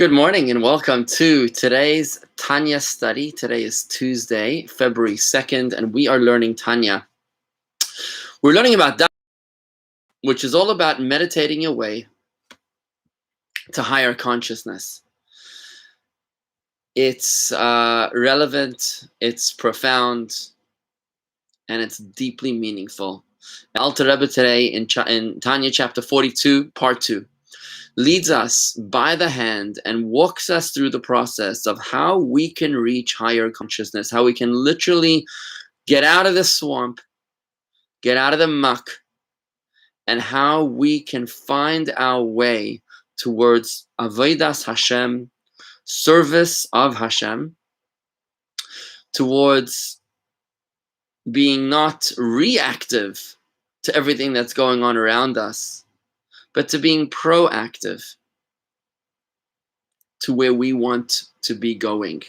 Good morning and welcome to today's Tanya study. Today is Tuesday, February 2nd, and we are learning Tanya. We're learning about that, which is all about meditating your way to higher consciousness. It's relevant, it's profound, and it's deeply meaningful. Alter Rebbe today in Tanya chapter 42, part 2. Leads us by the hand and walks us through the process of how we can reach higher consciousness, how we can literally get out of the swamp, get out of the muck, and how we can find our way towards avodas Hashem, service of Hashem, towards being not reactive to everything that's going on around us, but to being proactive to where we want to be going.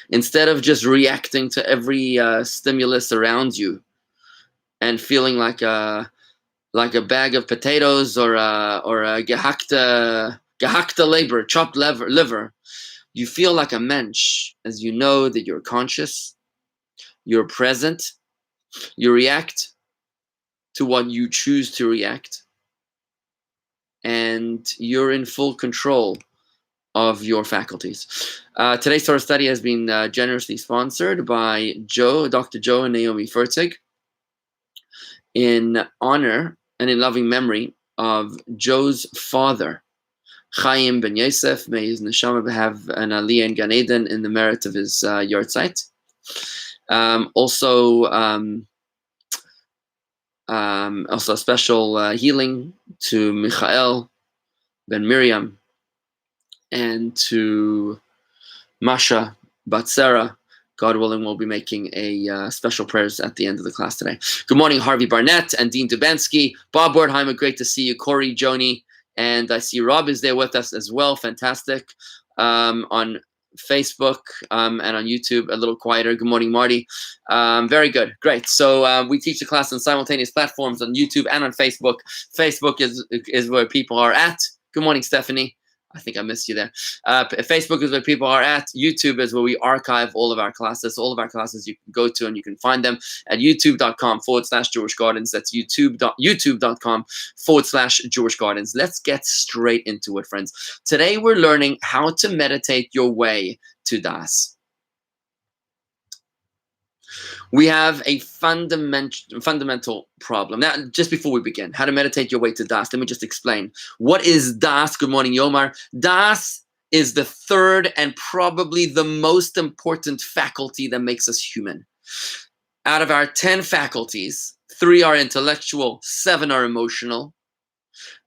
Instead of just reacting to every stimulus around you and feeling like a bag of potatoes or a gehackte labor, chopped liver, you feel like a mensch as you know that you're conscious, you're present, you react to what you choose to react, and you're in full control of your faculties. Today's Torah study has been generously sponsored by Dr. Joe and Naomi Fertig, in honor and in loving memory of Joe's father, Chaim ben Yosef. May his neshama have an aliyah in Gan Eden in the merit of his yahrzeit. Also special healing to Michael ben Miriam and to Masha Batsera. God willing, we'll be making a special prayers at the end of the class today. Good morning, Harvey Barnett and Dean Dubansky. Bob Wertheimer, great to see you. Corey, Joni, and I see Rob is there with us as well. Fantastic. On Facebook and on YouTube, a little quieter. Good morning, Marty. Very good. Great. So we teach the class on simultaneous platforms on YouTube and on Facebook. Facebook is where people are at. Good morning, Stephanie. I think I missed you there. Facebook is where people are at. YouTube is where we archive all of our classes. All of our classes you can go to and you can find them at youtube.com/Jewish Gardens. That's youtube.com/Jewish Gardens. Let's get straight into it, friends. Today we're learning how to meditate your way to Das. We have a fundamental problem. Now, just before we begin, how to meditate your way to Das, let me just explain. What is Das? Good morning, Yomar. Das is the third and probably the most important faculty that makes us human. Out of our 10 faculties, 3 are intellectual, 7 are emotional.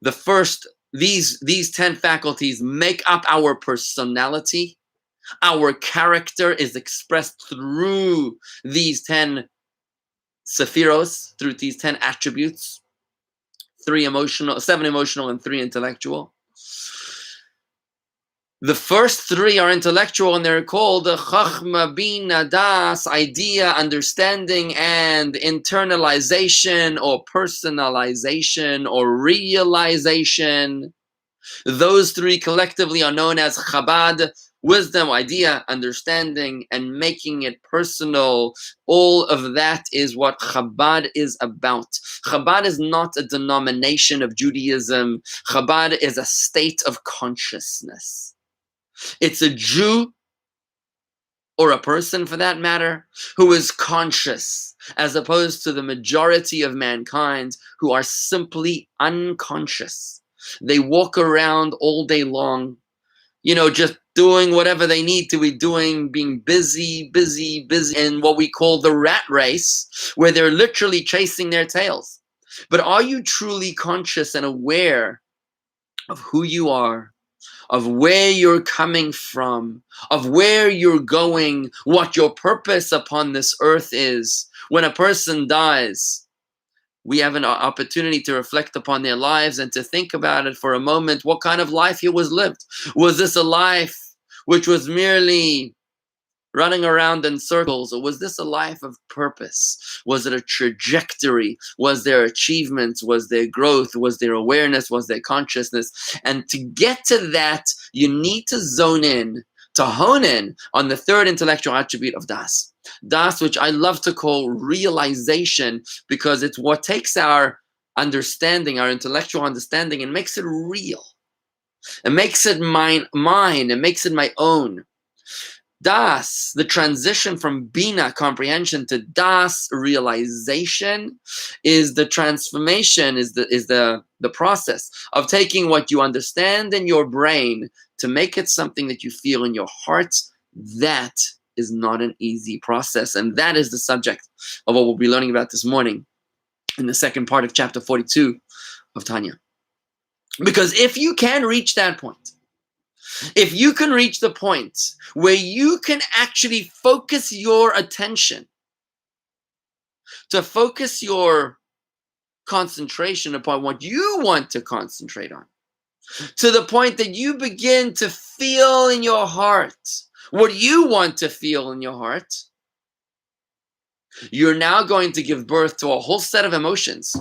The first, these 10 faculties make up our personality. Our character is expressed through these 10 sephiros, through these 10 attributes. 7 emotional, and 3 intellectual. The first 3 are intellectual, and they're called Chachma, Bina, Das, idea, understanding, and internalization, or personalization, or realization. Those 3 collectively are known as Chabad. Wisdom, idea, understanding, and making it personal. All of that is what Chabad is about. Chabad is not a denomination of Judaism. Chabad is a state of consciousness. It's a Jew, or a person for that matter, who is conscious, as opposed to the majority of mankind who are simply unconscious. They walk around all day long, just doing whatever they need to be doing, being busy in what we call the rat race, where they're literally chasing their tails. But are you truly conscious and aware of who you are, of where you're coming from, of where you're going, what your purpose upon this earth is? When a person dies, we have an opportunity to reflect upon their lives and to think about it for a moment. What kind of life here was lived? Was this a life which was merely running around in circles? Or was this a life of purpose? Was it a trajectory? Was there achievements? Was there growth? Was there awareness? Was there consciousness? And to get to that, you need to zone in, to hone in on the third intellectual attribute of Das. Das, which I love to call realization, because it's what takes our understanding, our intellectual understanding, and makes it real. It makes it mine, it makes it my own. Das, the transition from Bina, comprehension, to Das, realization, is the transformation, is the process of taking what you understand in your brain to make it something that you feel in your heart. That is not an easy process. And that is the subject of what we'll be learning about this morning in the second part of chapter 42 of Tanya. Because if you can reach that point, if you can reach the point where you can actually focus your attention, to focus your concentration upon what you want to concentrate on, to the point that you begin to feel in your heart what you want to feel in your heart, you're now going to give birth to a whole set of emotions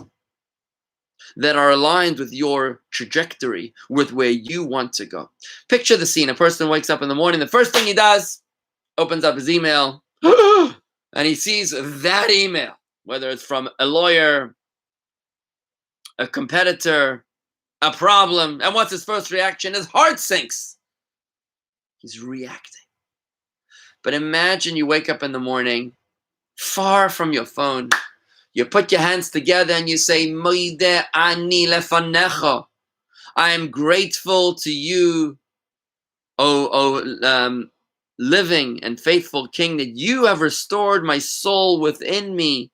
that are aligned with your trajectory, with where you want to go. Picture the scene. A person wakes up in the morning, the first thing he does, opens up his email, and he sees that email, whether it's from a lawyer, a competitor, a problem, and what's his first reaction? His heart sinks. He's reacting. But imagine you wake up in the morning, far from your phone, you put your hands together and you say, Moide ani lefanecha. I am grateful to you, living and faithful King, that you have restored my soul within me.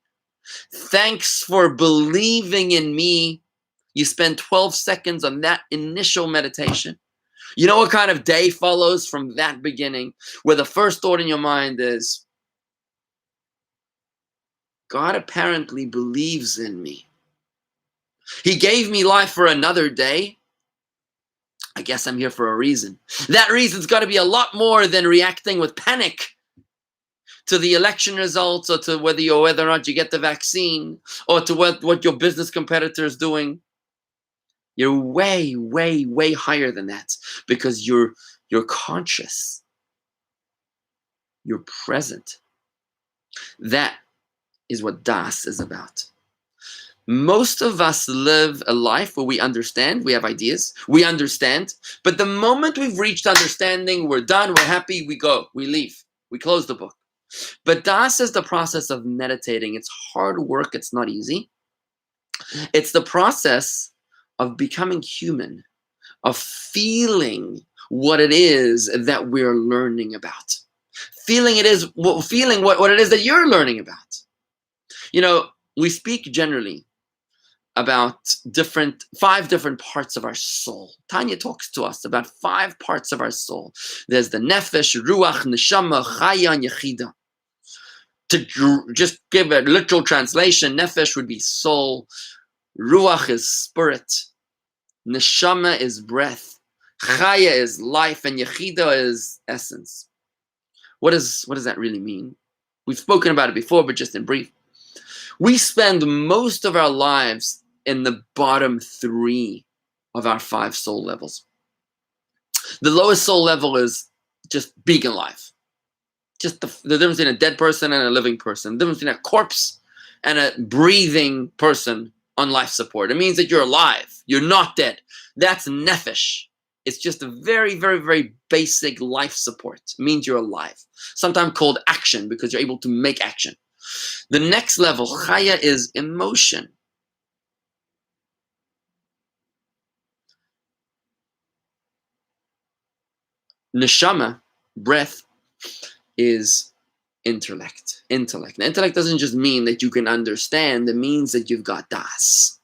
Thanks for believing in me. You spend 12 seconds on that initial meditation. You know what kind of day follows from that beginning, where the first thought in your mind is, God apparently believes in me. He gave me life for another day. I guess I'm here for a reason. That reason's got to be a lot more than reacting with panic to the election results, or to whether or not you get the vaccine, or to what your business competitor is doing. You're way, way, way higher than that, because you're conscious. You're present. That is what Das is about. Most of us live a life where we understand, we have ideas, we understand, but the moment we've reached understanding, we're done, we're happy, we go, we leave, we close the book. But Das is the process of meditating. It's hard work, it's not easy. It's the process of becoming human, of feeling what it is that we're learning about. Feeling what it is that you're learning about. You know, we speak generally about 5 different parts of our soul. Tanya talks to us about 5 parts of our soul. There's the Nephesh, Ruach, Neshama, Chaya, and Yechida. To just give a literal translation, Nephesh would be soul, Ruach is spirit, Neshama is breath, Chaya is life, and Yechida is essence. What does that really mean? We've spoken about it before, but just in brief. We spend most of our lives in the bottom 3 of our 5 soul levels. The lowest soul level is just being alive. Just the difference between a dead person and a living person. The difference between a corpse and a breathing person on life support. It means that you're alive. You're not dead. That's Nephesh. It's just a very, very, very basic life support. It means you're alive. Sometimes called action, because you're able to make action. The next level, Chaya, is emotion. Neshama, breath, is intellect. Intellect. Now, intellect doesn't just mean that you can understand. It means that you've got Das.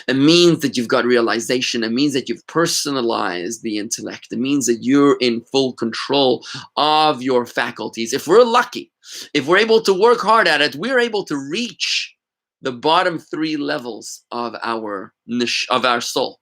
It means that you've got realization. It means that you've personalized the intellect. It means that you're in full control of your faculties. If we're lucky, if we're able to work hard at it, we're able to reach the bottom 3 levels of our soul.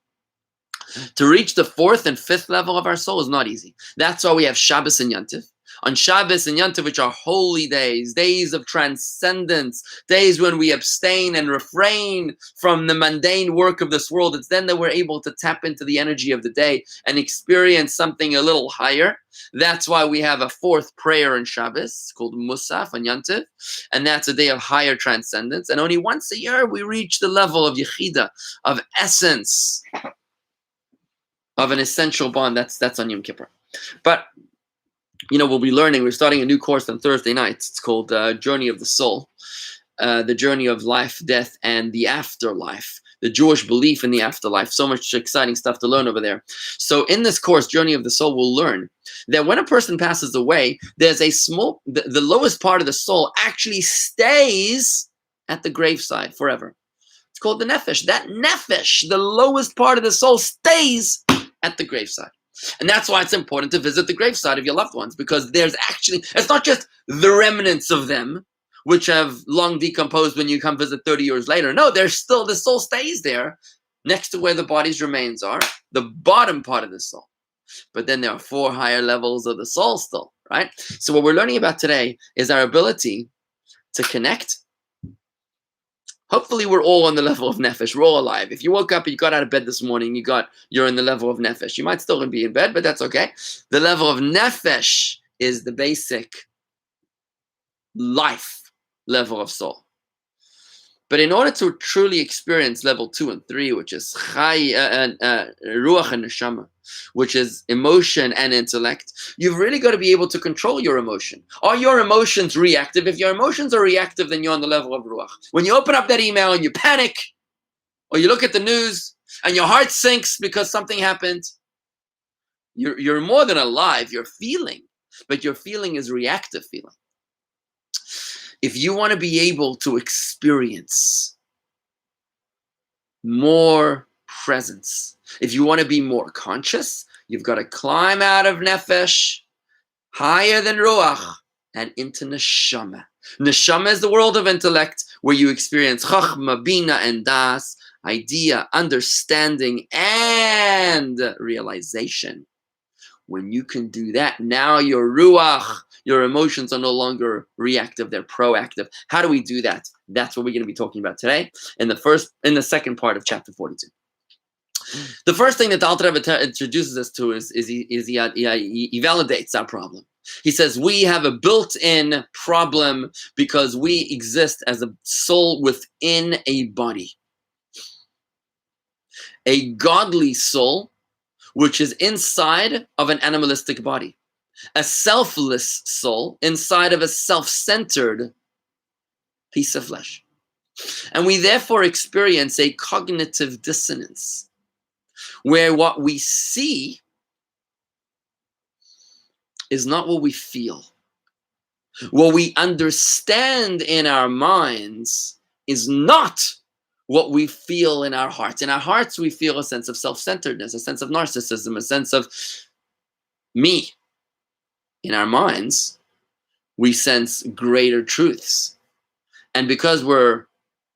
To reach the 4th and 5th level of our soul is not easy. That's why we have Shabbos and Yantif. On Shabbos and Yom Tov, which are holy days, days of transcendence, days when we abstain and refrain from the mundane work of this world, it's then that we're able to tap into the energy of the day and experience something a little higher. That's why we have a fourth prayer in Shabbos called Musaf on Yom Tov, and that's a day of higher transcendence. And only once a year we reach the level of Yechida, of essence, of an essential bond. That's on Yom Kippur. But we'll be learning. We're starting a new course on Thursday nights. It's called Journey of the Soul, the journey of life, death, and the afterlife. The Jewish belief in the afterlife. So much exciting stuff to learn over there. So in this course, Journey of the Soul, we'll learn that when a person passes away, there's a small, the lowest part of the soul actually stays at the graveside forever. It's called the Nephesh. That Nephesh, the lowest part of the soul, stays at the graveside. And that's why it's important to visit the graveside of your loved ones, because there's actually, it's not just the remnants of them, which have long decomposed when you come visit 30 years later. No, there's still, the soul stays there next to where the body's remains are, the bottom part of the soul. But then there are 4 higher levels of the soul still, right? So what we're learning about today is our ability to connect. Hopefully we're all on the level of Nephesh. We're all alive. If you woke up and you got out of bed this morning, you're in the level of Nephesh. You might still be in bed, but that's okay. The level of Nephesh is the basic life level of soul. But in order to truly experience level 2 and 3, which is Ruach and Neshama, which is emotion and intellect, you've really got to be able to control your emotion. Are your emotions reactive? If your emotions are reactive, then you're on the level of Ruach. When you open up that email and you panic, or you look at the news and your heart sinks because something happened, you're more than alive, you're feeling, but your feeling is reactive feeling. If you want to be able to experience more presence, if you want to be more conscious, you've got to climb out of Nephesh, higher than Ruach, and into Neshama. Neshama is the world of intellect, where you experience Chachma, Bina, and Das, idea, understanding, and realization. When you can do that, now your Ruach, your emotions are no longer reactive, they're proactive. How do we do that? That's what we're going to be talking about today in the second part of chapter 42. The first thing that the Alter Rebbe introduces us to is he validates our problem. He says we have a built-in problem because we exist as a soul within a body. A godly soul, which is inside of an animalistic body. A selfless soul inside of a self-centered piece of flesh. And we therefore experience a cognitive dissonance, where what we see is not what we feel. What we understand in our minds is not what we feel in our hearts. In our hearts, we feel a sense of self-centeredness, a sense of narcissism, a sense of me. In our minds, we sense greater truths. And because we're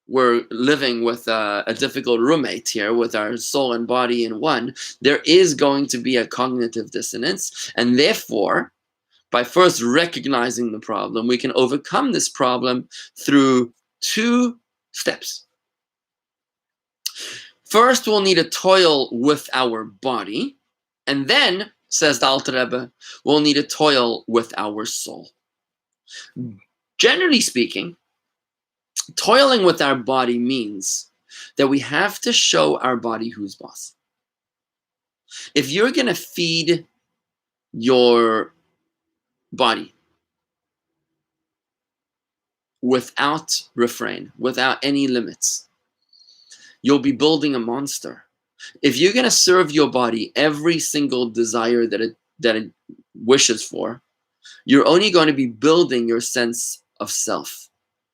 living with a difficult roommate here, with our soul and body in one, there is going to be a cognitive dissonance. And therefore, by first recognizing the problem, we can overcome this problem through 2 steps. First, we'll need to toil with our body, and then, says the Alter Rebbe, we'll need to toil with our soul. Generally speaking, toiling with our body means that we have to show our body who's boss. If you're going to feed your body without refrain, without any limits, you'll be building a monster. If you're going to serve your body every single desire that it wishes for, you're only going to be building your sense of self,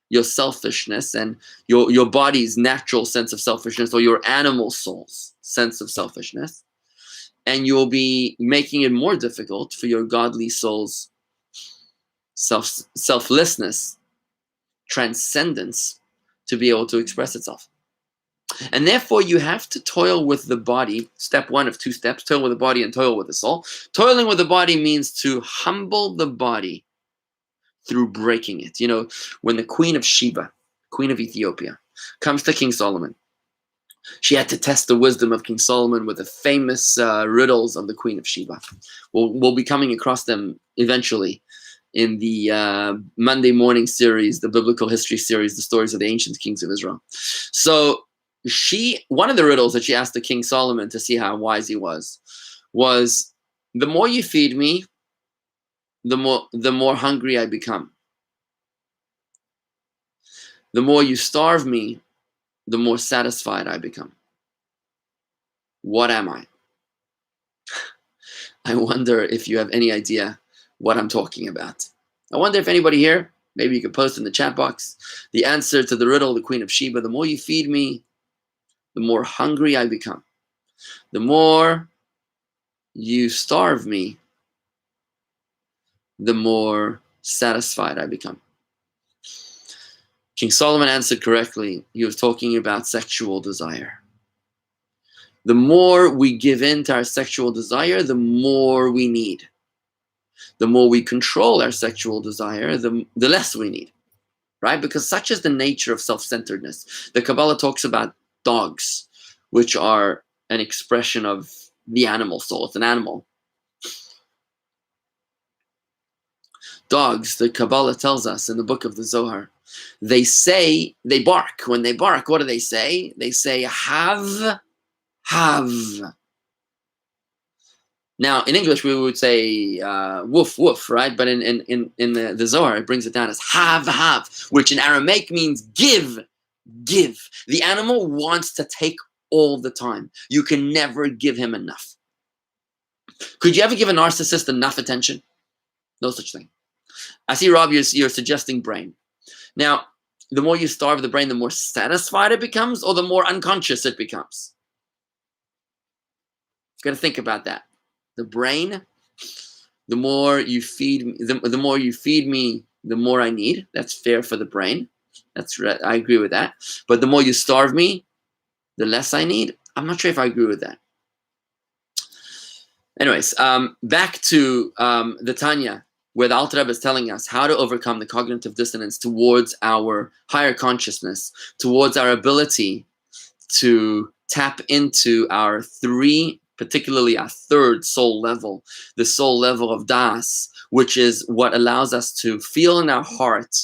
your selfishness, and your body's natural sense of selfishness, or your animal soul's sense of selfishness. And you'll be making it more difficult for your godly soul's selflessness, transcendence, to be able to express itself. And therefore, you have to toil with the body. Step one of two steps, toil with the body and toil with the soul. Toiling with the body means to humble the body through breaking it. You know, when the Queen of Sheba, Queen of Ethiopia, comes to King Solomon, she had to test the wisdom of King Solomon with the famous riddles of the Queen of Sheba. We'll be coming across them eventually in the Monday morning series, the biblical history series, the stories of the ancient kings of Israel. So one of the riddles that she asked the King Solomon to see how wise he was, the more you feed me, the more hungry I become. The more you starve me, the more satisfied I become. What am I? I wonder if you have any idea what I'm talking about. I wonder if anybody here, maybe you could post in the chat box, the answer to the riddle, the Queen of Sheba. The more you feed me, the more hungry I become. The more you starve me, the more satisfied I become. King Solomon answered correctly. He was talking about sexual desire. The more we give in to our sexual desire, the more we need. The more we control our sexual desire, the less we need, right? Because such is the nature of self-centeredness. The Kabbalah talks about dogs, which are an expression of the animal soul. It's an animal. Dogs, the Kabbalah tells us in the book of the Zohar, they bark. When they bark, what do they say? They say, have. Now, in English, we would say woof, woof, right? But in the Zohar, it brings it down as have, which in Aramaic means give. The animal wants to take all the time. You can never give him enough. Could you ever give a narcissist enough attention? No such thing. I see, Rob, you're suggesting brain. Now, the more you starve the brain, the more satisfied it becomes, or the more unconscious it becomes? Got to think about that. The brain, the more you feed me, the more you feed me, the more I need. That's fair for the brain. I agree with that. But the more you starve me, the less I need. I'm not sure if I agree with that. Anyways, back to the Tanya, where the Alter Rebbe is telling us how to overcome the cognitive dissonance towards our higher consciousness, towards our ability to tap into our particularly our third soul level, the soul level of Das, which is what allows us to feel in our heart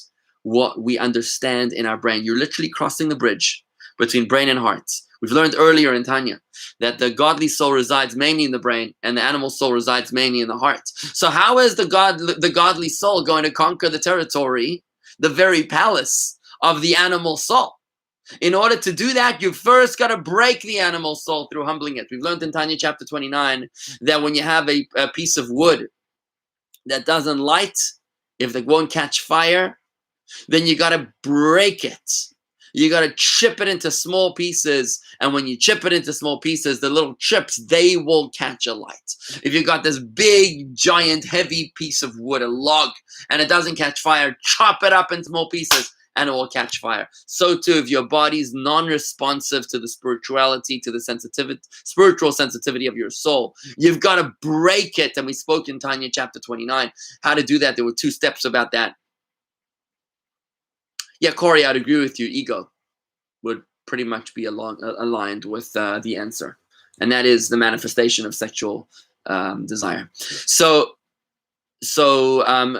what we understand in our brain. You're literally crossing the bridge between brain and heart. We've learned earlier in Tanya that the godly soul resides mainly in the brain and the animal soul resides mainly in the heart. So how is the godly soul going to conquer the territory, the very palace of the animal soul? In order to do that, you first got to break the animal soul through humbling it. We've learned in Tanya chapter 29 that when you have a piece of wood that doesn't light, if it won't catch fire, then you got to break it. You got to chip it into small pieces. And when you chip it into small pieces, the little chips, they will catch a light. If you got this big, giant, heavy piece of wood, a log, and it doesn't catch fire, chop it up in small pieces and it will catch fire. So too, if your body's non-responsive to the spirituality, to the spiritual sensitivity of your soul, you've got to break it. And we spoke in Tanya chapter 29 how to do that. There were 2 steps about that. Yeah, Corey, I'd agree with you. Ego would pretty much be aligned with the answer. And that is the manifestation of sexual desire. So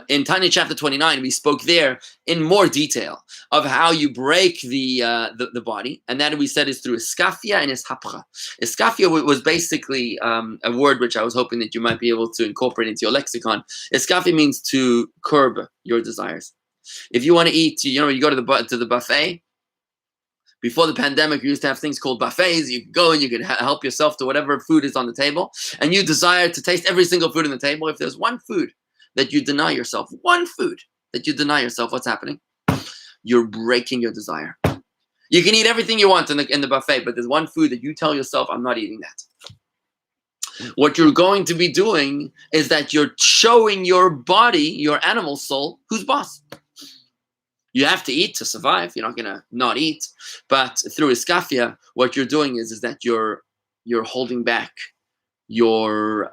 in Tanya chapter 29, we spoke there in more detail of how you break the body. And that we said is through iskafia and ishapcha. Iskafia was basically a word which I was hoping that you might be able to incorporate into your lexicon. Iskafia means to curb your desires. If you want to eat, you go to the buffet. Before the pandemic, we used to have things called buffets. You could go and you could help yourself to whatever food is on the table. And you desire to taste every single food on the table. If there's one food that you deny yourself, what's happening? You're breaking your desire. You can eat everything you want in the buffet, but there's one food that you tell yourself, I'm not eating that. What you're going to be doing is that you're showing your body, your animal soul, who's boss. You have to eat to survive. You're not gonna not eat. But through iskafia, what you're doing is that you're holding back your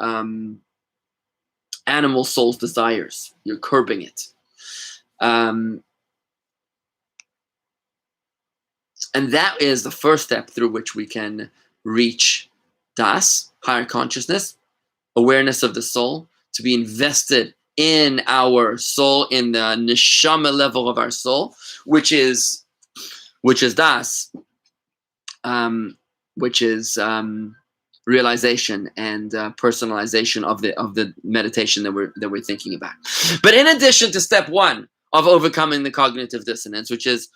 animal soul's desires. You're curbing it. And that is the first step through which we can reach das, higher consciousness, awareness of the soul, to be invested in our soul, in the neshama level of our soul, which is das, which is realization and personalization of the meditation that we're thinking about. But in addition to step one of overcoming the cognitive dissonance, which is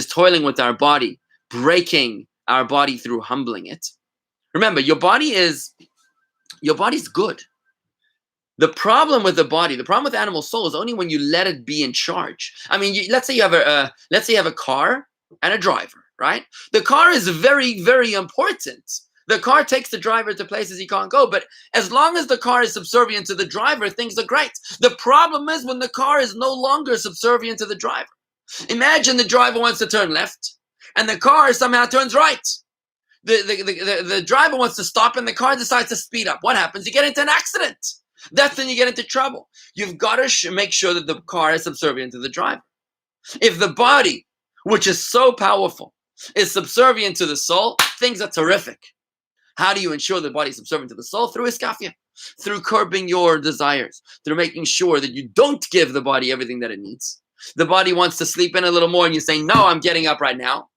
toiling with our body, breaking our body through humbling it. Remember, your body's good. The problem with the body, the problem with animal soul, is only when you let it be in charge. I mean, let's say you have a car and a driver, right? The car is very, very important. The car takes the driver to places he can't go, but as long as the car is subservient to the driver, things are great. The problem is when the car is no longer subservient to the driver. Imagine the driver wants to turn left, and the car somehow turns right. The driver wants to stop, and the car decides to speed up. What happens? You get into an accident. That's when you get into trouble. You've got to make sure that the car is subservient to the driver. If the body, which is so powerful, is subservient to the soul, things are terrific. How do you ensure the body is subservient to the soul? Through iskafia, through curbing your desires, through making sure that you don't give the body everything that it needs. The body wants to sleep in a little more, and you say, no, I'm getting up right now.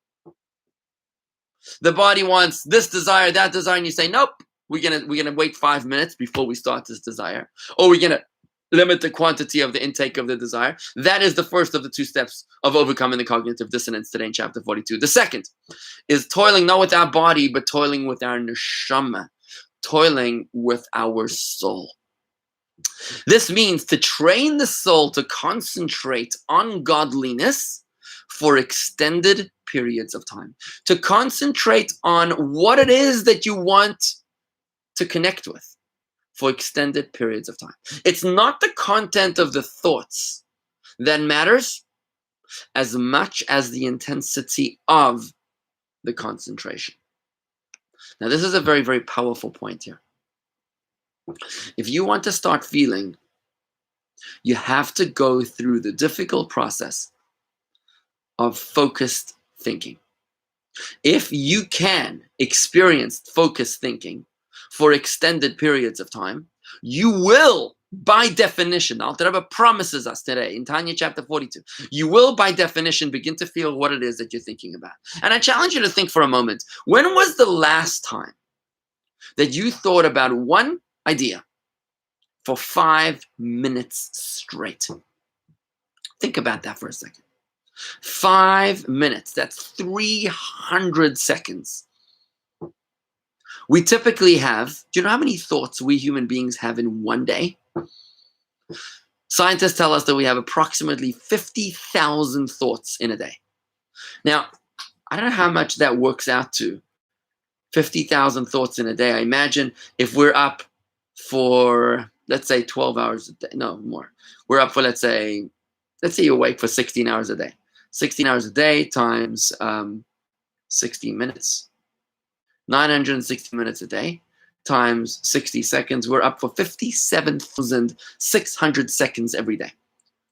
The body wants this desire, that desire, and you say, nope. We're gonna wait 5 minutes before we start this desire, or we're gonna limit the quantity of the intake of the desire. That is the first of the two steps of overcoming the cognitive dissonance today in chapter 42. The second is toiling not with our body, but toiling with our neshama, toiling with our soul. This means to train the soul to concentrate on godliness for extended periods of time, to concentrate on what it is that you want to connect with for extended periods of time. It's not the content of the thoughts that matters as much as the intensity of the concentration. Now, this is a very, very powerful point here. If you want to start feeling, you have to go through the difficult process of focused thinking. If you can experience focused thinking for extended periods of time, you will, by definition, Alter Rebbe promises us today in Tanya chapter 42, you will, by definition, begin to feel what it is that you're thinking about. And I challenge you to think for a moment, when was the last time that you thought about one idea for 5 minutes straight? Think about that for a second. 5 minutes, that's 300 seconds. We typically have, do you know how many thoughts we human beings have in one day? Scientists tell us that we have approximately 50,000 thoughts in a day. Now, I don't know how much that works out to. 50,000 thoughts in a day. I imagine if we're up for, let's say, 12 hours a day, no more. We're up for, let's say you're awake for 16 hours a day. 16 hours a day times 16 minutes. 960 minutes a day times 60 seconds. We're up for 57,600 seconds every day.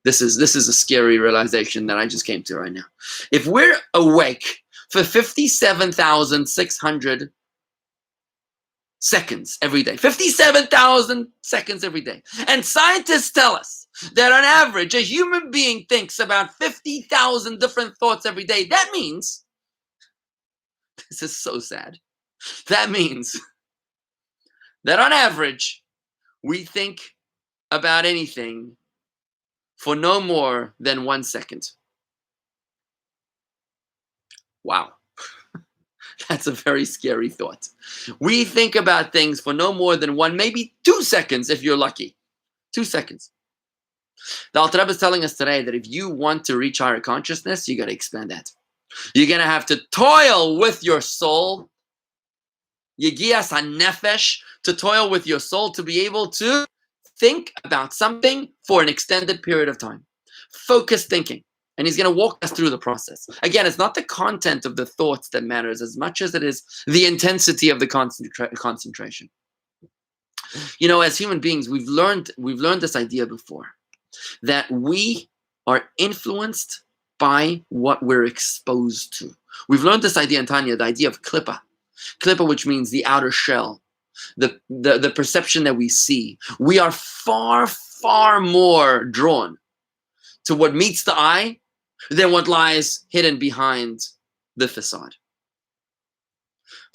This is a scary realization that I just came to right now. If we're awake for 57,600 seconds every day, 57,000 seconds every day, and scientists tell us that on average a human being thinks about 50,000 different thoughts every day, that means, this is so sad, that means that on average, we think about anything for no more than 1 second. Wow. That's a very scary thought. We think about things for no more than 1, maybe 2 seconds if you're lucky. 2 seconds. The Alter Rebbe is telling us today that if you want to reach higher consciousness, you got to expand that. You're going to have to toil with your soul. Yegias ha-Nephesh, to toil with your soul, to be able to think about something for an extended period of time. Focused thinking. And he's going to walk us through the process. Again, it's not the content of the thoughts that matters as much as it is the intensity of the concentration. You know, as human beings, we've learned this idea before, that we are influenced by what we're exposed to. We've learned this idea in Tanya, the idea of klippa. Klippa, which means the outer shell, the perception that we see. We are far, far more drawn to what meets the eye than what lies hidden behind the facade.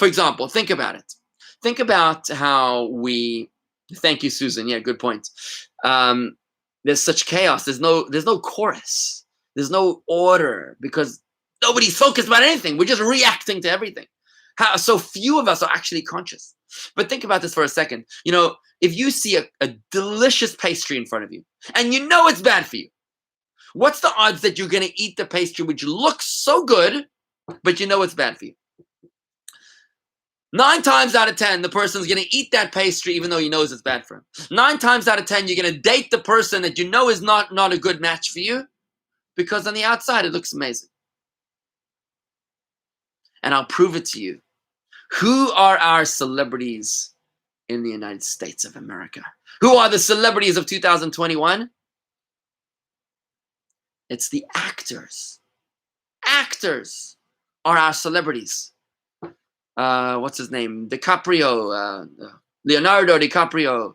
For example, think about it. Think about how we, thank you, Susan. Yeah, good point. There's such chaos. There's no chorus. There's no order because nobody's focused about anything. We're just reacting to everything. How so few of us are actually conscious. But think about this for a second. You know, if you see a delicious pastry in front of you and you know it's bad for you, what's the odds that you're going to eat the pastry which looks so good, but you know it's bad for you? 9 times out of 10, the person's going to eat that pastry even though he knows it's bad for him. 9 times out of 10, you're going to date the person that you know is not a good match for you because on the outside it looks amazing. And I'll prove it to you. Who are our celebrities in the United States of America? Who are the celebrities of 2021? It's the actors. Actors are our celebrities. What's his name? DiCaprio, Leonardo DiCaprio,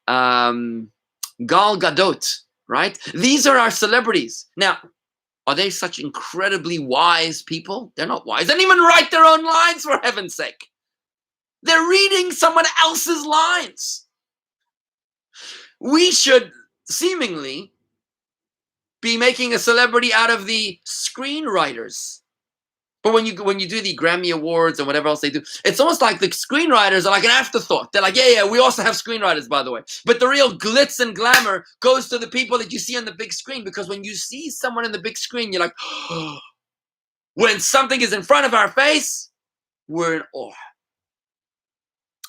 Gal Gadot, right? These are our celebrities. Now, are they such incredibly wise people? They're not wise. They don't even write their own lines, for heaven's sake. They're reading someone else's lines. We should seemingly be making a celebrity out of the screenwriters. But when you do the Grammy Awards and whatever else they do, it's almost like the screenwriters are like an afterthought. They're like, yeah, we also have screenwriters, by the way. But the real glitz and glamour goes to the people that you see on the big screen, because when you see someone in the big screen, you're like, oh. When something is in front of our face, we're in awe.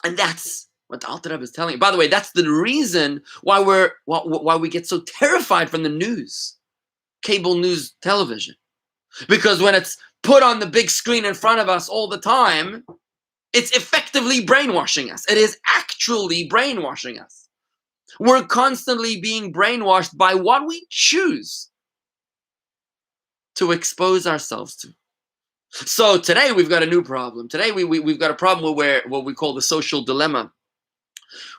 And that's what the Alter Rebbe is telling you. By the way, that's the reason why we get so terrified from the news, cable news television. Because when it's put on the big screen in front of us all the time, it's effectively brainwashing us. It is actually brainwashing us. We're constantly being brainwashed by what we choose to expose ourselves to. So today we've got a new problem. Today we've got a problem where what we call the social dilemma,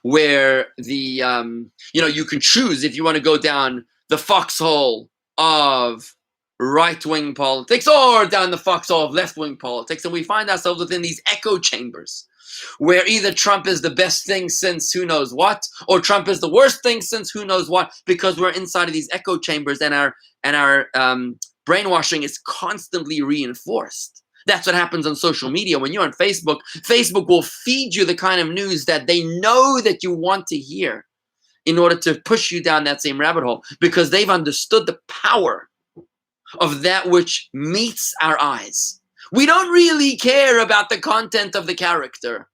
where the you can choose if you want to go down the foxhole of right-wing politics or down the foxhole of left-wing politics, and we find ourselves within these echo chambers where either Trump is the best thing since who knows what, or Trump is the worst thing since who knows what, because we're inside of these echo chambers and our brainwashing is constantly reinforced. That's what happens on social media. When you're on Facebook, Facebook will feed you the kind of news that they know that you want to hear in order to push you down that same rabbit hole, because they've understood the power of that which meets our eyes. We don't really care about the content of the character.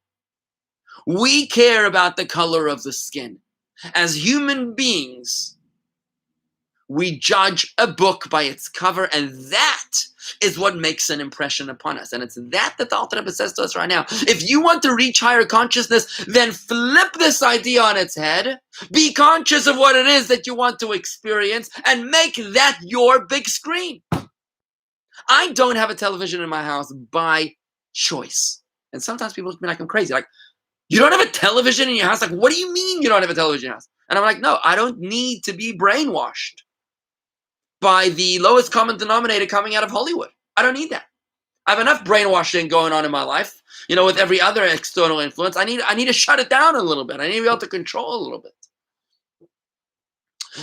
We care about the color of the skin. As human beings, we judge a book by its cover, and that is what makes an impression upon us. And it's that the Alter Rebbe says to us right now. If you want to reach higher consciousness, then flip this idea on its head. Be conscious of what it is that you want to experience and make that your big screen. I don't have a television in my house by choice. And sometimes people look at me like I'm crazy. Like, you don't have a television in your house? Like, what do you mean you don't have a television in your house? And I'm like, no, I don't need to be brainwashed by the lowest common denominator coming out of Hollywood. I don't need that. I have enough brainwashing going on in my life, with every other external influence. I need to shut it down a little bit. I need to be able to control a little bit.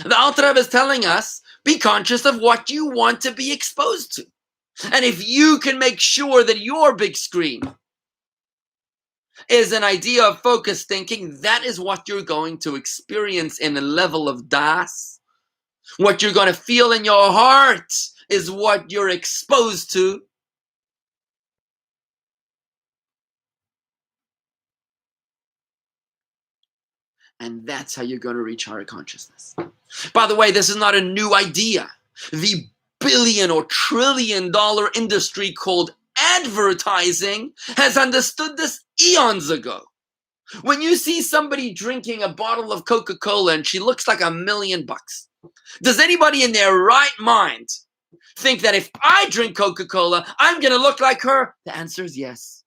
The Alter Rebbe is telling us, be conscious of what you want to be exposed to. And if you can make sure that your big screen is an idea of focused thinking, that is what you're going to experience in a level of das. What you're going to feel in your heart is what you're exposed to. And that's how you're going to reach higher consciousness. By the way, this is not a new idea. The billion or trillion dollar industry called advertising has understood this eons ago. When you see somebody drinking a bottle of Coca-Cola and she looks like $1 million, does anybody in their right mind think that if I drink Coca-Cola, I'm going to look like her? The answer is yes.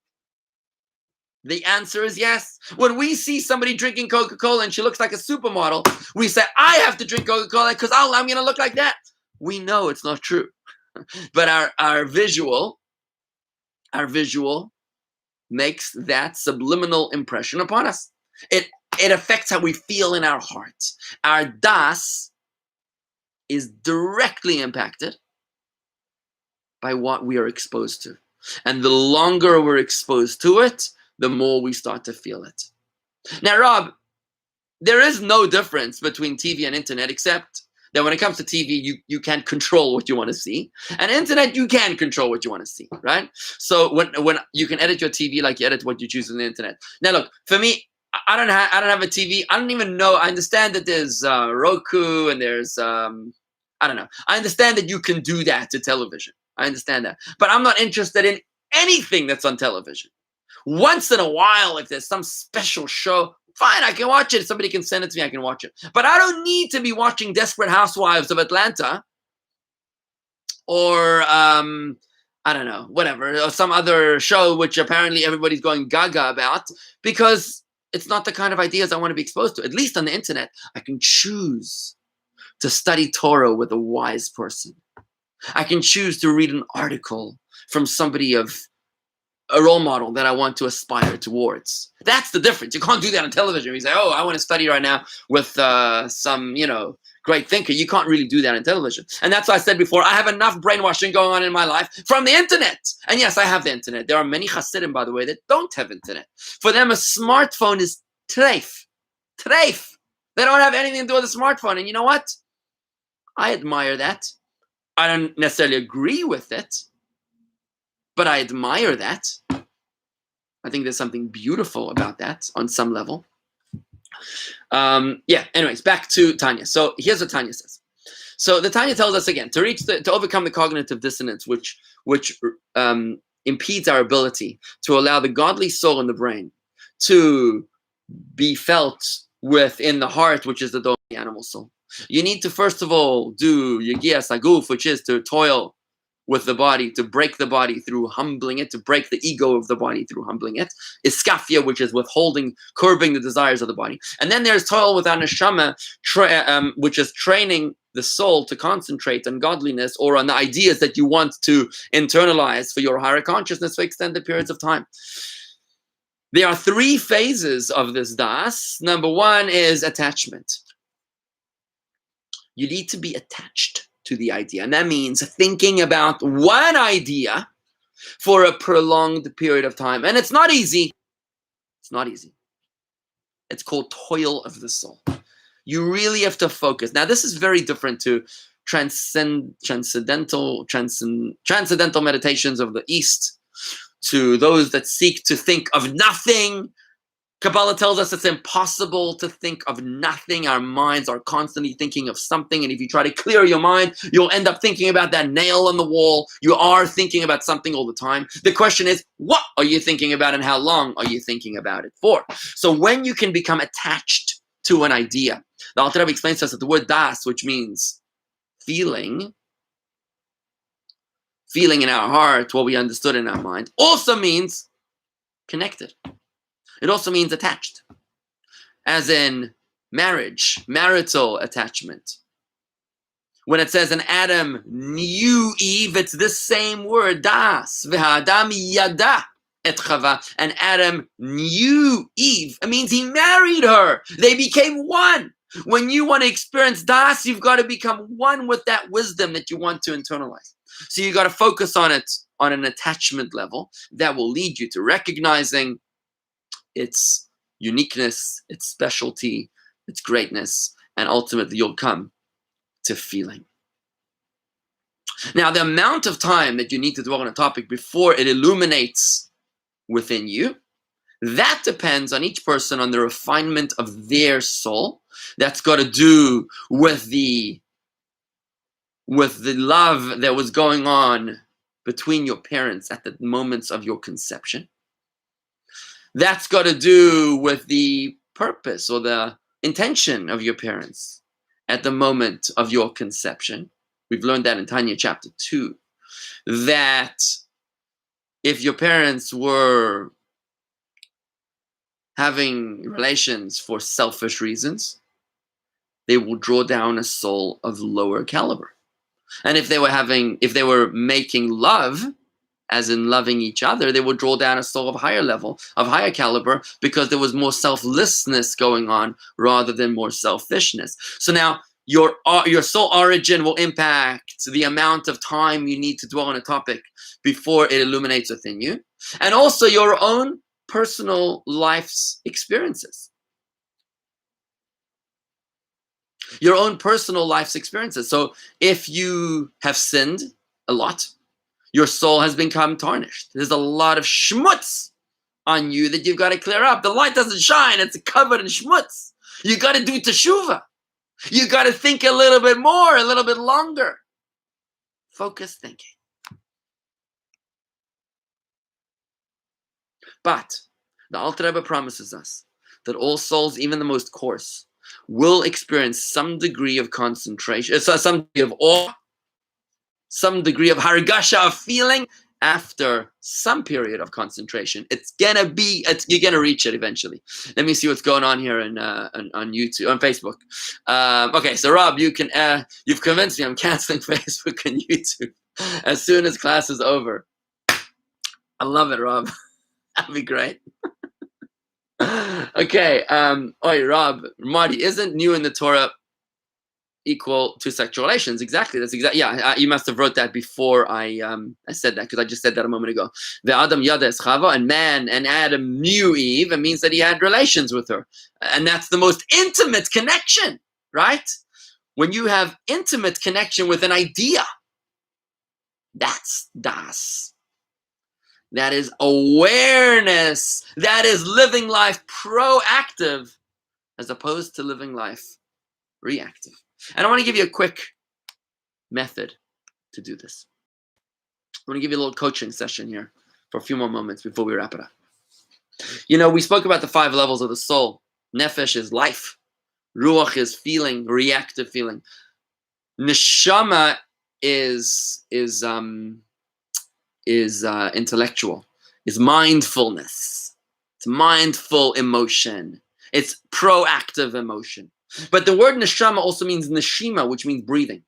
The answer is yes. When we see somebody drinking Coca-Cola and she looks like a supermodel, we say, I have to drink Coca-Cola because I'm going to look like that. We know it's not true. But our visual makes that subliminal impression upon us. It affects how we feel in our hearts. Our das is directly impacted by what we are exposed to. And the longer we're exposed to it, the more we start to feel it. Now, Rob, there is no difference between TV and internet, except that when it comes to TV, you can't control what you want to see. And internet, you can control what you want to see, right? So when you can edit your TV like you edit what you choose on the internet. Now, look, for me, I don't have a TV. I don't even know. I understand that there's Roku and there's, I don't know. I understand that you can do that to television. I understand that. But I'm not interested in anything that's on television. Once in a while, if there's some special show, fine, I can watch it. If somebody can send it to me, I can watch it. But I don't need to be watching Desperate Housewives of Atlanta or, I don't know, whatever, or some other show which apparently everybody's going gaga about, because it's not the kind of ideas I want to be exposed to. At least on the internet, I can choose to study Torah with a wise person. I can choose to read an article from somebody of a role model that I want to aspire towards. That's the difference. You can't do that on television. You say, oh, I want to study right now with some, great thinker. You can't really do that on television. And that's why I said before, I have enough brainwashing going on in my life from the internet. And yes, I have the internet. There are many Hasidim, by the way, that don't have internet. For them, a smartphone is treif. Treif. They don't have anything to do with a smartphone. And you know what? I admire that. I don't necessarily agree with it, but I admire that. I think there's something beautiful about that on some level. Anyways, back to Tanya. So here's what Tanya says. So the Tanya tells us again, to overcome the cognitive dissonance, which impedes our ability to allow the godly soul in the brain to be felt within the heart, which is the animal soul. You need to, first of all, do Yegias Aguf, which is to toil with the body, to break the body through humbling it, to break the ego of the body through humbling it. Iskafia, which is withholding, curbing the desires of the body. And then there's toil with our neshama, which is training the soul to concentrate on godliness or on the ideas that you want to internalize for your higher consciousness for extended periods of time. There are 3 phases of this das. Number 1 is attachment. You need to be attached to the idea. And that means thinking about one idea for a prolonged period of time. And it's not easy. It's not easy. It's called toil of the soul. You really have to focus. Now, this is very different to transcendental meditations of the East, to those that seek to think of nothing. Kabbalah tells us it's impossible to think of nothing. Our minds are constantly thinking of something. And if you try to clear your mind, you'll end up thinking about that nail on the wall. You are thinking about something all the time. The question is, what are you thinking about and how long are you thinking about it for? So when you can become attached to an idea, the Alter Rebbe explains to us that the word das, which means feeling in our heart, what we understood in our mind, also means connected. It also means attached, as in marriage, marital attachment. When it says an Adam knew Eve, it's this same word, das. V'ha'adam yada et Chava. And Adam knew Eve. It means he married her. They became one. When you want to experience das, you've got to become one with that wisdom that you want to internalize. So you got to focus on it on an attachment level that will lead you to recognizing its uniqueness, its specialty, its greatness, and ultimately you'll come to feeling. Now, the amount of time that you need to dwell on a topic before it illuminates within you, that depends on each person, on the refinement of their soul. That's got to do with the with the love that was going on between your parents at the moments of your conception. That's got to do with the purpose or the intention of your parents at the moment of your conception. We've learned that in Tanya chapter 2, that if your parents were having relations for selfish reasons, they will draw down a soul of lower caliber. And if they were making love, as in loving each other, they would draw down a soul of higher level, of higher caliber, because there was more selflessness going on rather than more selfishness. So now your soul origin will impact the amount of time you need to dwell on a topic before it illuminates within you, and also your own personal life's experiences. Your own personal life's experiences. So if you have sinned a lot, your soul has become tarnished. There's a lot of schmutz on you that you've got to clear up. The light doesn't shine. It's covered in schmutz. You got to do teshuvah. You got to think a little bit more, a little bit longer. Focused thinking. But the Alter Rebbe promises us that all souls, even the most coarse, will experience some degree of concentration, some degree of awe, some degree of hargasha, of feeling, after some period of concentration. You're gonna reach it eventually. Let me see what's going on here on YouTube, on Facebook. Okay, so Rob, you've convinced me. I'm canceling Facebook and YouTube as soon as class is over. I love it, Rob. That'd be great. Okay. Rob, Marty, isn't new in the Torah equal to sexual relations? Exactly. That's exactly. Yeah, you must have wrote that before I said that, because I just said that a moment ago. The Adam Yada es Chava, and Adam knew Eve. It means that he had relations with her, and that's the most intimate connection, right? When you have intimate connection with an idea, that's das. That is awareness. That is living life proactive, as opposed to living life reactive. And I want to give you a quick method to do this. I want to give you a little coaching session here for a few more moments before we wrap it up. We spoke about the 5 levels of the soul. Nephesh is life. Ruach is feeling, reactive feeling. Neshama is intellectual, is mindfulness. It's mindful emotion. It's proactive emotion. But the word neshama also means neshima, which means breathing.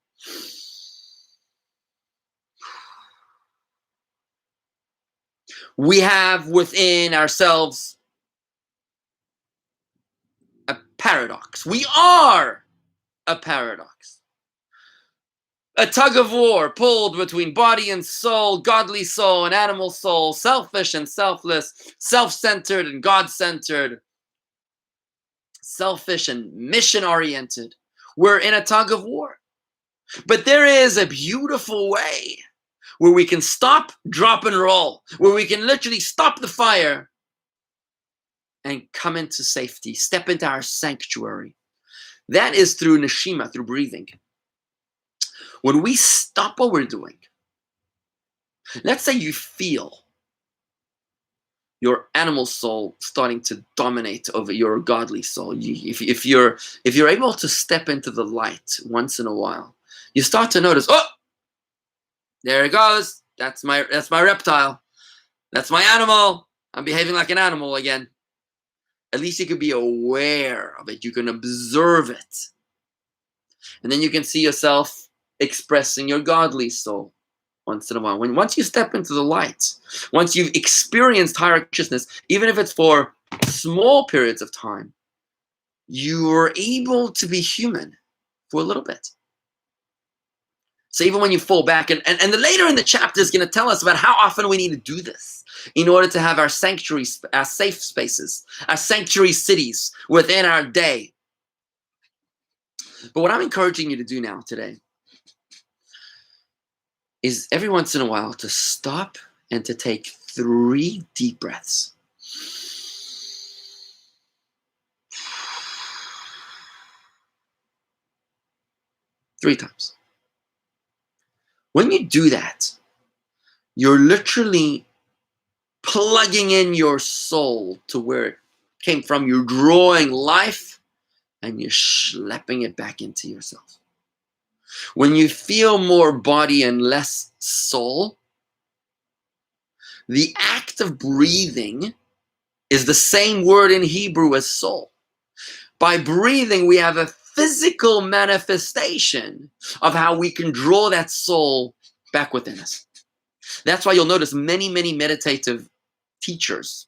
We have within ourselves a paradox. We are a paradox. A tug of war pulled between body and soul, godly soul and animal soul, selfish and selfless, self-centered and God-centered, selfish and mission-oriented. We're in a tug of war. But there is a beautiful way where we can stop, drop, and roll, where we can literally stop the fire and come into safety, step into our sanctuary. That is through neshima, through breathing. When we stop what we're doing, let's say you feel your animal soul starting to dominate over your godly soul. If you're able to step into the light once in a while, you start to notice, oh, there it goes. That's my reptile. That's my animal. I'm behaving like an animal again. At least you can be aware of it. You can observe it. And then you can see yourself expressing your godly soul once in a while. Once you step into the light, once you've experienced higher consciousness, even if it's for small periods of time, you are able to be human for a little bit. So even when you fall back, and the later in the chapter is going to tell us about how often we need to do this in order to have our sanctuaries, our safe spaces, our sanctuary cities within our day. But what I'm encouraging you to do now today is every once in a while to stop and to take 3 deep breaths. Three times. When you do that, you're literally plugging in your soul to where it came from. You're drawing life and you're schlepping it back into yourself. When you feel more body and less soul, the act of breathing is the same word in Hebrew as soul. By breathing, we have a physical manifestation of how we can draw that soul back within us. That's why you'll notice many meditative teachers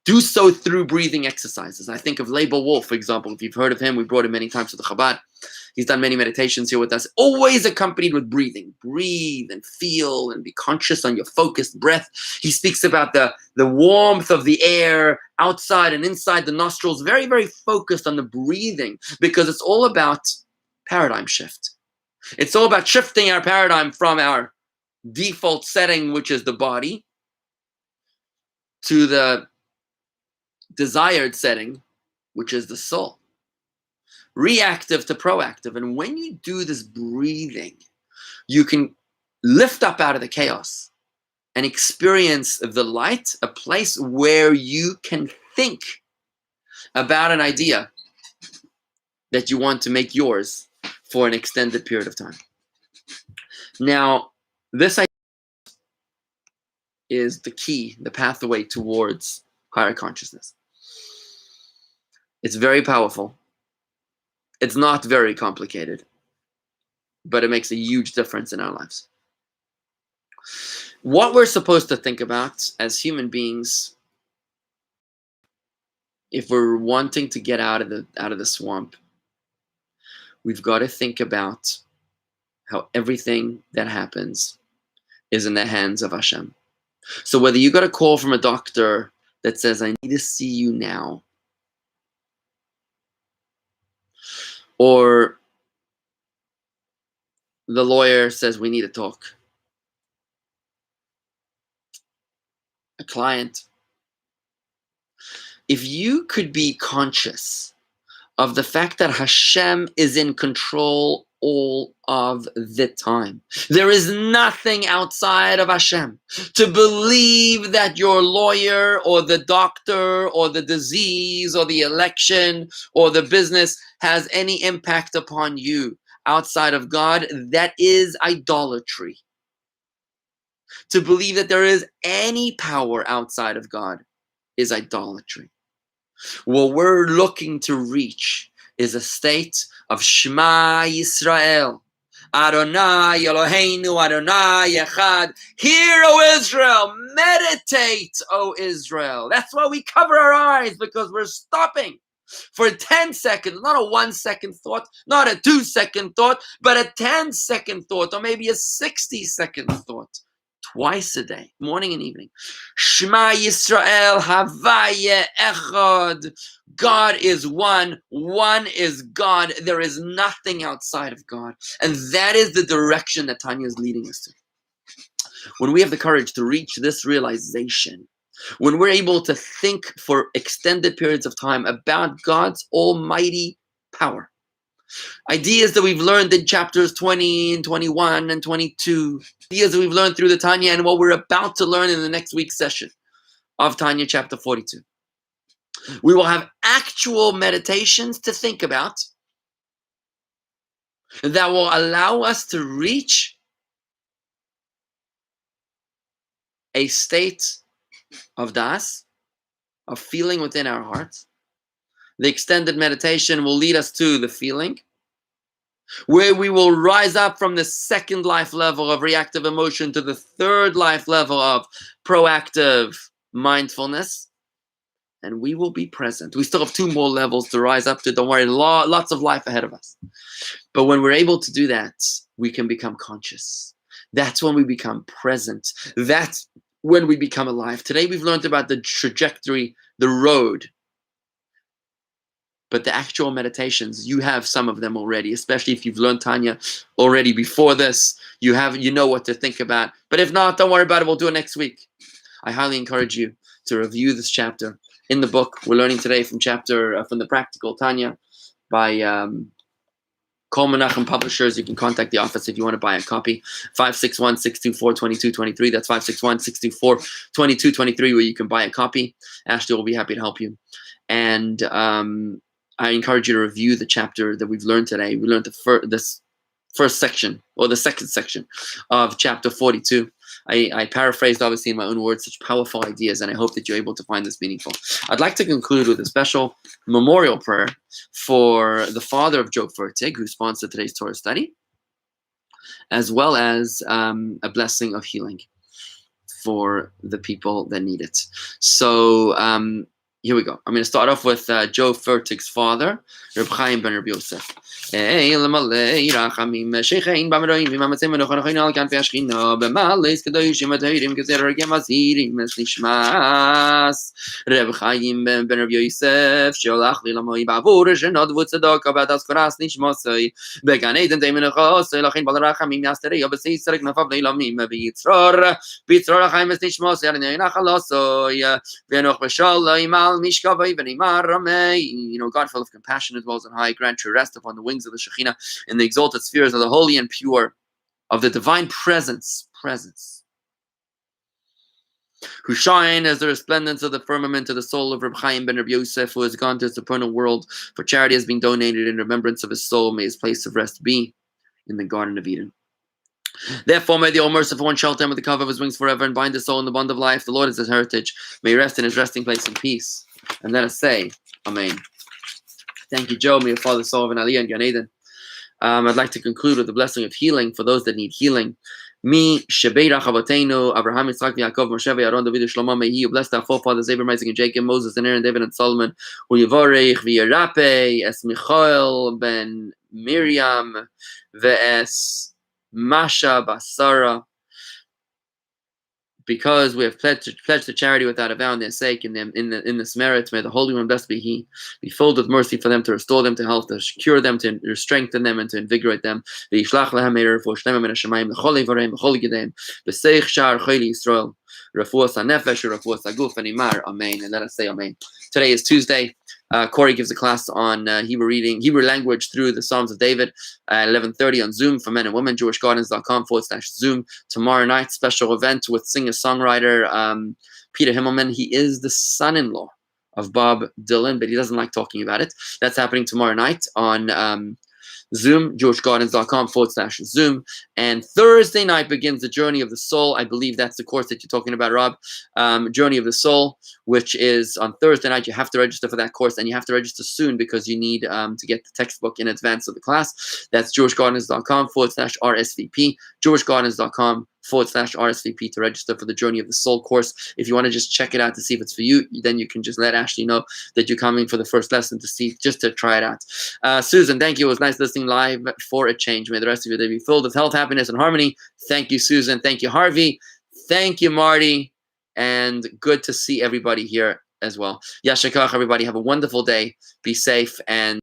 do so through breathing exercises. I think of Label Wolf, for example. If you've heard of him, we brought him many times to the Chabad. He's done many meditations here with us, always accompanied with breathing. Breathe and feel and be conscious on your focused breath. He speaks about the warmth of the air outside and inside the nostrils, very focused on the breathing, because it's all about paradigm shift. It's all about shifting our paradigm from our default setting, which is the body, to the desired setting, which is the soul. Reactive to proactive. And when you do this breathing, you can lift up out of the chaos and experience the light, a place where you can think about an idea that you want to make yours for an extended period of time. Now, this idea is the key, the pathway towards higher consciousness. It's very powerful. It's not very complicated, but it makes a huge difference in our lives. What we're supposed to think about as human beings, if we're wanting to get out of the swamp, we've got to think about how everything that happens is in the hands of Hashem. So whether you got a call from a doctor that says, I need to see you now, or the lawyer says, we need to talk, a client, if you could be conscious of the fact that Hashem is in control all of the time. There is nothing outside of Hashem. To believe that your lawyer or the doctor or the disease or the election or the business has any impact upon you outside of God, that is idolatry. To believe that there is any power outside of God is idolatry. What we're looking to reach is a state of Shema Yisrael. Adonai Eloheinu Adonai Echad. Hear, O Israel. Meditate, O Israel. That's why we cover our eyes, because we're stopping for 10 seconds, not a 1 second thought, not a 2 second thought, but a 10-second thought, or maybe a 60-second thought. Twice a day, morning and evening. Shema Yisrael Havaya Echad. God is one. One is God. There is nothing outside of God. And that is the direction that Tanya is leading us to. When we have the courage to reach this realization, when we're able to think for extended periods of time about God's almighty power, ideas that we've learned in chapters 20 and 21 and 22, ideas that we've learned through the Tanya, and what we're about to learn in the next week's session of Tanya chapter 42. We will have actual meditations to think about that will allow us to reach a state of das, of feeling within our hearts. The extended meditation will lead us to the feeling, where we will rise up from the second life level of reactive emotion to the third life level of proactive mindfulness, and we will be present. We still have 2 more levels to rise up to. Don't worry, lots of life ahead of us. But when we're able to do that, we can become conscious. That's when we become present. That's when we become alive. Today we've learned about the trajectory, the road. But the actual meditations, you have some of them already, especially if you've learned Tanya already before this. You know what to think about. But if not, don't worry about it. We'll do it next week. I highly encourage you to review this chapter in the book. We're learning today from the practical Tanya by Kol Menachem Publishers. You can contact the office if you want to buy a copy. 561-624-2223. That's 561-624-2223, where you can buy a copy. Ashley will be happy to help you. And I encourage you to review the chapter that we've learned today. We learned this first section, or the second section of chapter 42. I paraphrased, obviously, in my own words, such powerful ideas, and I hope that you're able to find this meaningful. I'd like to conclude with a special memorial prayer for the father of Joe Fertig, who sponsored today's Torah study, as well as a blessing of healing for the people that need it. So here we go. I'm going to start off with Joe Fertig's father, Reb Chaim ben Rabbi Yosef. Hey, lemalei rachamim shechein b'amaroim v'mamatzim v'nochanochim al kanfei hashchina b'maleis kadoshim v'tohirim k'zer regem azirim es nishmas Reb Chaim ben Rabbi Yosef sheolach li lamoi b'avur shenodvu tzedakah b'adas koras nishmosoi b'gan eden tei menachosoi lachin bal rachamim yasterei b'seis tzarek nafav leilamim b'yitzror rachamim es nishmosoi arnei nachalosoi v'enoch b'shalom al mishkavai v'neimar ramei. You know, God full of compassion as well as on high, grant true rest upon the wings of the Shekhinah in the exalted spheres of the holy and pure, of the divine presence, who shine as the resplendence of the firmament to the soul of Reb Chaim ben Rabbi Yosef, who has gone to his supernal world, for charity has been donated in remembrance of his soul. May his place of rest be in the Garden of Eden. Therefore, may the All-Merciful One shelter him with the cover of his wings forever and bind his soul in the bond of life. The Lord is his heritage. May he rest in his resting place in peace. And let us say, Amen. Thank you, Joe. May your father soul of an Aliyah and Gan Eden. I'd like to conclude with the blessing of healing for those that need healing. Mi Shebeirach Avotenu, Abraham, Yitzchak, Yaakov, Moshe, Aaron, Dovid, Shlomo. May he who blessed our forefathers, Abraham, Isaac, and Jacob, Moses, and Aaron, David, and Solomon. Uyevorech v'yerape es Michael ben Miriam ve'es Masha basara. Because we have pledged the charity without a vow in their sake, in this merit, may the Holy One, blessed be He, be filled with mercy for them, to restore them to health, to cure them, to strengthen them, and to invigorate them. V'yishlach lehem meir refuah shlema min hashamayim l'chol ivareim v'chol gideim b'seich shar chayli Yisrael refuah Nephesh refuah aguf v'nimar. Amen. And let us say Amen. Today is Tuesday. Corey gives a class on Hebrew language through the Psalms of David at 11:30 on Zoom for men and women, jewishgardens.com/Zoom. Tomorrow night, special event with singer-songwriter Peter Himmelman. He is the son-in-law of Bob Dylan, but he doesn't like talking about it. That's happening tomorrow night on Zoom, jewishgardens.com/Zoom. And Thursday night begins the Journey of the Soul. I believe that's the course that you're talking about, Rob. Journey of the Soul, which is on Thursday night. You have to register for that course, and you have to register soon because you need to get the textbook in advance of the class. That's jewishgardens.com/RSVP, jewishgardens.com/RSVP to register for the Journey of the Soul course. If you want to just check it out to see if it's for you, then you can just let Ashley know that you're coming for the first lesson just to try it out. Susan, thank you. It was nice listening live for a change. May the rest of your day be filled with health, happiness, and harmony. Thank you, Susan. Thank you, Harvey. Thank you, Marty. And good to see everybody here as well. Yashakach, everybody. Have a wonderful day. Be safe and